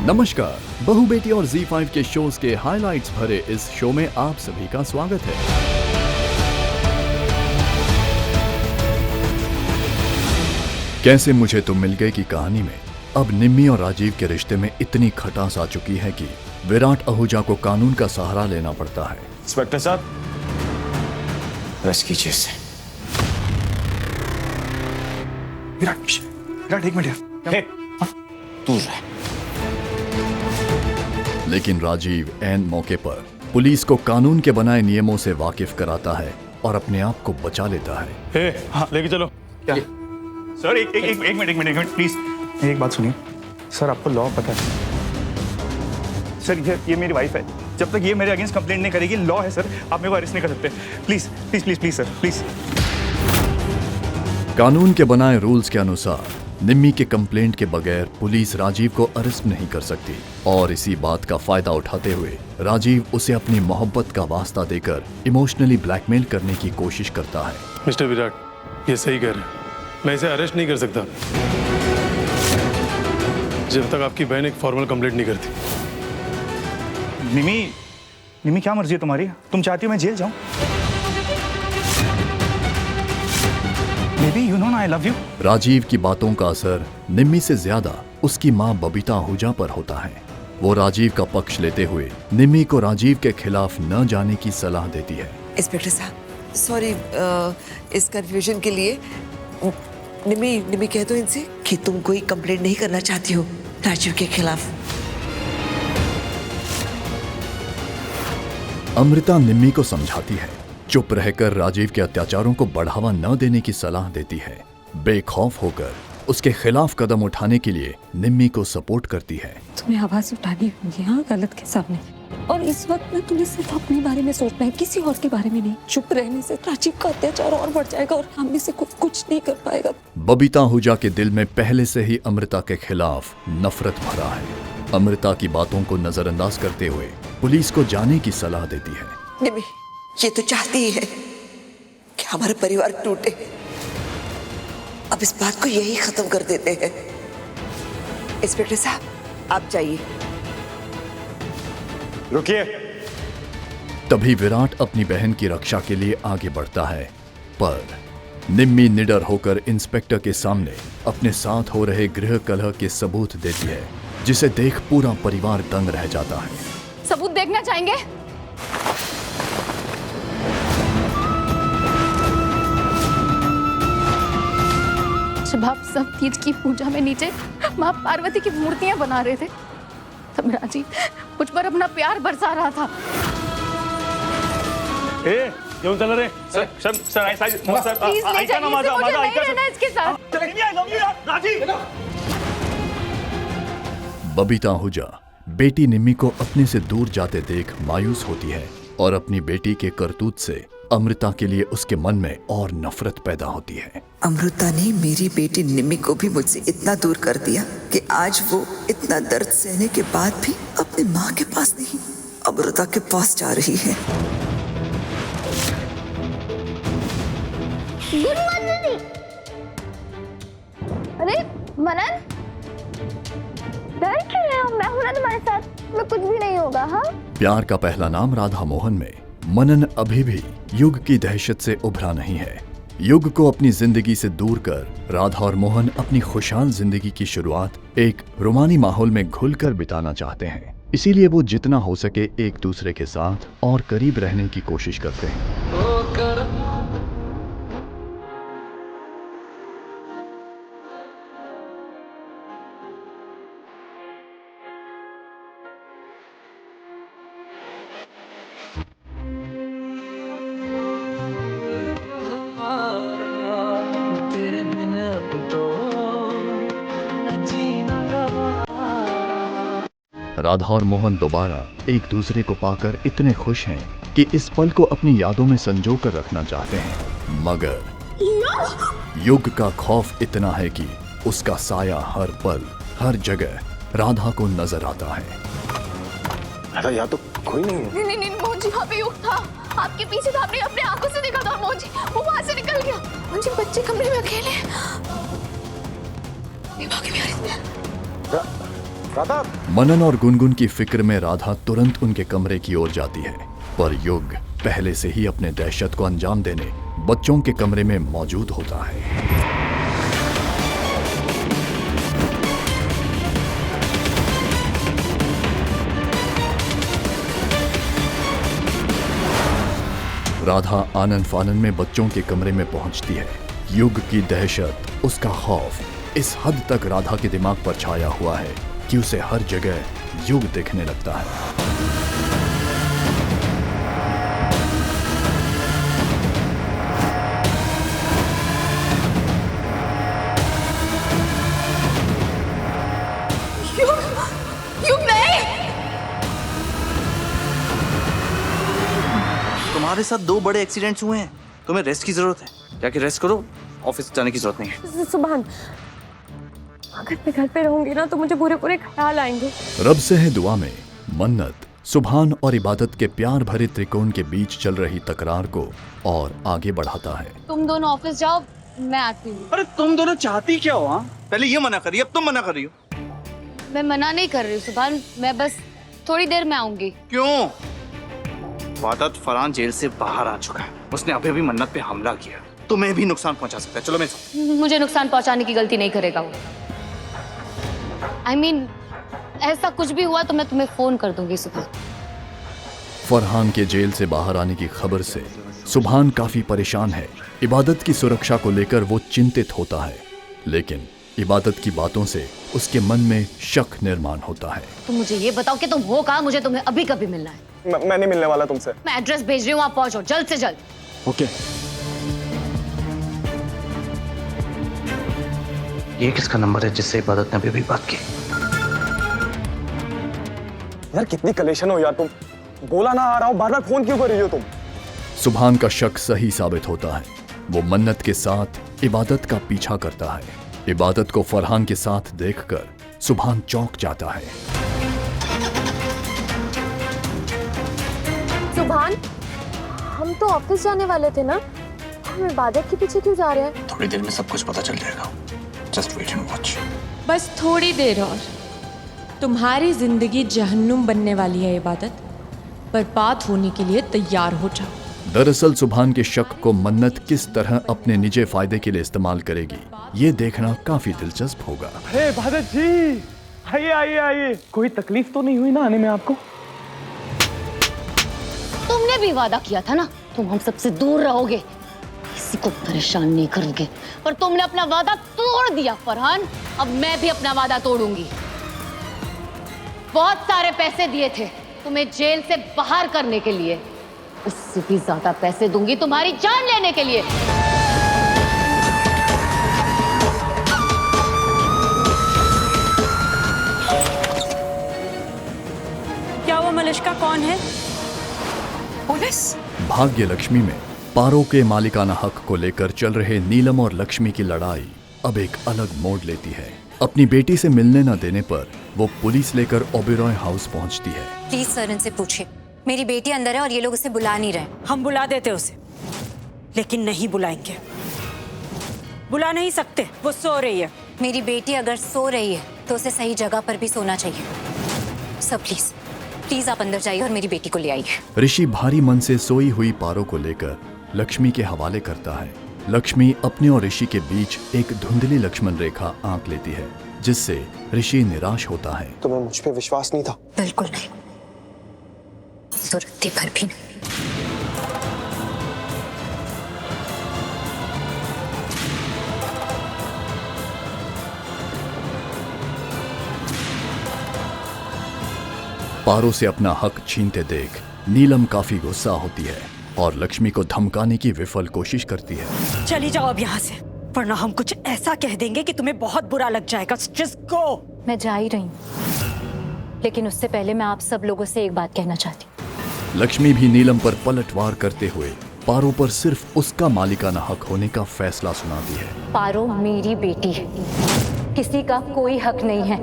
नमस्कार, बहू बेटी और Z5 के शोज के हाइलाइट्स भरे इस शो में आप सभी का स्वागत है। कैसे मुझे तुम मिल गए की कहानी में अब निम्मी और राजीव के रिश्ते में इतनी खटास आ चुकी है कि विराट आहूजा को कानून का सहारा लेना पड़ता है। इंस्पेक्टर साहब, रेस्ट कीजिए इसे। विराट एक मिनट यार। दूर रह। लेकिन राजीव ऐन मौके पर पुलिस को कानून के बनाए नियमों से वाकिफ कराता है और अपने आप को बचा लेता है। हाँ, लेके चलो। क्या सर, एक मिनट प्लीज। एक बात सुनिए सर, आपको लॉ पता है सर? ये मेरी वाइफ है। जब तक ये मेरे अगेंस्ट कंप्लेंट नहीं करेगी, लॉ है सर, आप मेरे को अरेस्ट नहीं कर सकते। Please please please please sir, please. कानून के बनाए रूल्स के अनुसार निम्मी के कंप्लेंट के बगैर पुलिस राजीव को अरेस्ट नहीं कर सकती और इसी बात का फायदा उठाते हुए राजीव उसे अपनी मोहब्बत का वास्ता देकर इमोशनली ब्लैकमेल करने की कोशिश करता है। मिस्टर विराट, ये सही कह रहे हैं। मैं इसे अरेस्ट नहीं कर सकता जब तक आपकी बहन एक फॉर्मल कंप्लेंट नहीं करती। निमी क्या मर्जी है तुम्हारी? तुम चाहती हो मैं जेल जाऊं? Maybe you know I love you. Rajiv की बातों का असर निम्मी से ज्यादा उसकी माँ बबीता आहूजा पर होता है। वो राजीव का पक्ष लेते हुए निम्मी को राजीव के खिलाफ न जाने की सलाह देती है। इंस्पेक्टर साहब, सॉरी इस कंफ्यूजन के लिए। निम्मी कह दो इनसे कि तुम कोई कंप्लेंट नहीं करना चाहती हो राजीव के खिलाफ। अमृता निम्मी को समझाती है, चुप रहकर राजीव के अत्याचारों को बढ़ावा न देने की सलाह देती है। बेखौफ होकर उसके खिलाफ कदम उठाने के लिए निम्मी को सपोर्ट करती है। तुम्हें आवाज उठानी होगी हाँ, गलत के सामने। और इस वक्त में तुम्हें सिर्फ अपने बारे में सोचना है, किसी और के बारे में नहीं। चुप रहने से राजीव का अत्याचार और बढ़ जाएगा और हम में से कुछ नहीं कर पाएगा। बबीता आहूजा के दिल में पहले से ही अमृता के खिलाफ नफरत भरा है। अमृता की बातों को नजरअंदाज करते हुए पुलिस को जाने की सलाह देती है। निम्मी ये तो चाहती ही है कि हमारा परिवार टूटे। अब इस बात को यही खत्म कर देते हैं। इंस्पेक्टर साहब आप जाइए। रुकिए। तभी विराट अपनी बहन की रक्षा के लिए आगे बढ़ता है, पर निम्मी निडर होकर इंस्पेक्टर के सामने अपने साथ हो रहे गृह कलह के सबूत देती है, जिसे देख पूरा परिवार दंग रह जाता है। सबूत देखना चाहेंगे? जब आप सब तीज की पूजा में नीचे माँ पार्वती की मूर्तियां बना रहे थे, तब राजीव मुझ पर अपना प्यार बरसा रहा था। क्यों चल रहे? प्लीज ले जाइए, मुझे नहीं रहना इसके साथ। बबीता आहूजा बेटी निम्मी को अपने से दूर जाते देख मायूस होती है और अपनी बेटी के करतूत से अमृता के लिए उसके मन में और नफरत पैदा होती है। अमृता ने मेरी बेटी निम्मी को भी मुझसे इतना दूर कर दिया कि आज वो इतना दर्द सहने के बाद भी अपनी माँ के पास नहीं, अमृता के पास जा रही है। Good morning. अरे मनन, डर क्यों रहे हो? मैं हूं ना तुम्हारे साथ, मैं कुछ भी नहीं होगा। हाँ, प्यार का पहला नाम राधा मोहन में मनन अभी भी युग की दहशत से उभरा नहीं है। युग को अपनी जिंदगी से दूर कर राधा और मोहन अपनी खुशहाल जिंदगी की शुरुआत एक रोमानी माहौल में घुलकर बिताना चाहते हैं। इसीलिए वो जितना हो सके एक दूसरे के साथ और करीब रहने की कोशिश करते हैं। राधा और मोहन दोबारा एक दूसरे को पाकर इतने खुश हैं कि इस पल को अपनी यादों में संजो कर रखना चाहते हैं, मगर युग का खौफ इतना है कि उसका साया हर पल हर जगह राधा को नजर आता है। अरे यहाँ तो कोई नहीं है। नहीं मोहन जी, वहाँ पे युग था, आपके पीछे था, आपने अपने आंखों से देखा था। मोहन जी वो वहाँ से निकल गया। मोहन जी बच्चे कमरे में अकेले। राधा। मनन और गुनगुन की फिक्र में राधा तुरंत उनके कमरे की ओर जाती है, पर युग पहले से ही अपने दहशत को अंजाम देने बच्चों के कमरे में मौजूद होता है। राधा आनन फानन में बच्चों के कमरे में पहुंचती है। युग की दहशत, उसका खौफ इस हद तक राधा के दिमाग पर छाया हुआ है कि उसे हर जगह युग दिखने लगता है। युग नहीं। तुम्हारे साथ 2 बड़े एक्सीडेंट्स हुए हैं, तुम्हें रेस्ट की जरूरत है। जाके रेस्ट करो, ऑफिस जाने की जरूरत नहीं है। सुभान, अगर मैं घर पे रहूंगी ना तो मुझे पूरे पूरे ख्याल आएंगे। रब से है दुआ में मन्नत सुभान और इबादत के प्यार भरे त्रिकोण के बीच चल रही तकरार को और आगे बढ़ाता है। तुम दोनों ऑफिस जाओ, मैं आती हूँ। अरे तुम दोनों चाहती क्या हो? पहले ये मना करी, अब तुम मना कर रही हो। मैं मना नहीं कर रही हूँ सुभान, मैं बस थोड़ी देर में आऊंगी। क्यों? इबादत फरहान जेल से बाहर आ चुका है, उसने अभी भी मन्नत पे हमला किया, तुम्हें भी नुकसान पहुंचा सकता है। चलो मैं मुझे नुकसान पहुंचाने की गलती नहीं करेगा वो। I mean, ऐसा कुछ भी हुआ तो मैं तुम्हें फोन कर दूंगी सुभान। फरहान के जेल से बाहर आने की खबर से सुभान काफी परेशान है। इबादत की सुरक्षा को लेकर वो चिंतित होता है, लेकिन इबादत की बातों से उसके मन में शक निर्माण होता है। तुम मुझे ये बताओ कि तुम हो कहाँ, मुझे तुम्हें अभी कभी मिलना है। मैं नहीं मिलने वाला तुमसे। मैं एड्रेस भेज रही हूँ, आप पहुंचो जल्द से जल्द। ओके। ये किसका नंबर है जिससे इबादत ने अभी भी बात की? यार कितनी कलेशन हो यार तुम, बोला ना आ रहा हूँ, बार बार फोन क्यों कर रही हो तुम? सुभान का शक सही साबित होता है। वो मन्नत के साथ इबादत का पीछा करता है। इबादत को फरहान के साथ देखकर सुभान चौंक जाता है। सुभान, हम तो ऑफिस जाने वाले थे ना, हम इबादत के पीछे क्यों जा रहे हैं? थोड़ी देर में सब कुछ पता चल जाएगा, जस्ट वेट एंड वॉच। बस थोड़ी देर और, तुम्हारी जिंदगी जहन्नुम बनने वाली है इबादत, बर्बाद होने के लिए तैयार हो जाओ। दरअसल सुभान के शक को मन्नत किस तरह अपने निजी फायदे के लिए इस्तेमाल करेगी, ये देखना काफी दिलचस्प होगा। हे भारत जी, आइए आइए आइए। कोई तकलीफ तो नहीं हुई ना आने में आपको? तुमने भी वादा किया था ना, तुम हम सबसे दूर रहोगे, किसी को परेशान नहीं करोगे, पर तुमने अपना वादा तोड़ दिया फरहान। अब मैं भी अपना वादा तोड़ूंगी। बहुत सारे पैसे दिए थे तुम्हें जेल से बाहर करने के लिए, उससे भी ज्यादा पैसे दूंगी तुम्हारी जान लेने के लिए। क्या वो मलिश्का कौन है? पुलिस? भाग्य लक्ष्मी में पारो के मालिकाना हक को लेकर चल रहे नीलम और लक्ष्मी की लड़ाई अब एक अलग मोड़ लेती है। अपनी बेटी से मिलने न देने पर वो पुलिस लेकर ओबेरॉय हाउस पहुंचती है। प्लीज सर, इनसे पूछिए, मेरी बेटी अंदर है और ये लोग उसे बुला नहीं रहे। हम बुला देते उसे, लेकिन नहीं बुलाएंगे, बुला नहीं सकते, वो सो रही है। मेरी बेटी अगर सो रही है तो उसे सही जगह पर भी सोना चाहिए। सर प्लीज प्लीज आप अंदर जाइए और मेरी बेटी को ले आइए। ऋषि भारी मन से सोई हुई पारो को लेकर लक्ष्मी के हवाले करता है। लक्ष्मी अपने और ऋषि के बीच एक धुंधली लक्ष्मण रेखा आंक लेती है, जिससे ऋषि निराश होता है। तुम्हें मुझ पे विश्वास नहीं था? बिल्कुल नहीं, जरूरत भर भी नहीं। पारो से अपना हक छीनते देख नीलम काफी गुस्सा होती है और लक्ष्मी को धमकाने की विफल कोशिश करती है। चली जाओ अब यहाँ से, वरना हम कुछ ऐसा कह देंगे कि तुम्हें बहुत बुरा लग जाएगा। Just go. मैं जा ही रही हूँ, लेकिन उससे पहले मैं आप सब लोगों से एक बात कहना चाहती हूँ। लक्ष्मी भी नीलम पर पलटवार करते हुए पारो पर सिर्फ उसका मालिकाना हक होने का फैसला सुनाती है। पारो मेरी बेटी है, किसी का कोई हक नहीं है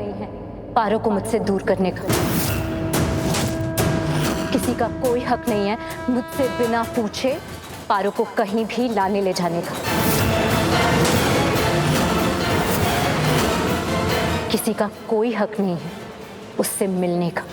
पारो को मुझसे दूर करने का। किसी का कोई हक नहीं है मुझसे बिना पूछे पारो को कहीं भी लाने ले जाने का। किसी का कोई हक नहीं है उससे मिलने का।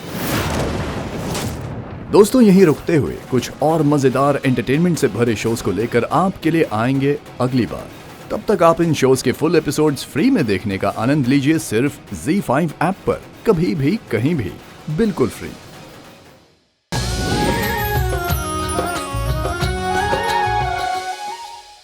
दोस्तों यहीं रुकते हुए कुछ और मजेदार एंटरटेनमेंट से भरे शोज को लेकर आपके लिए आएंगे अगली बार। तब तक आप इन शोज के फुल एपिसोड्स फ्री में देखने का आनंद लीजिए सिर्फ ZEE5 ऐप पर, कभी भी कहीं भी, बिल्कुल फ्री।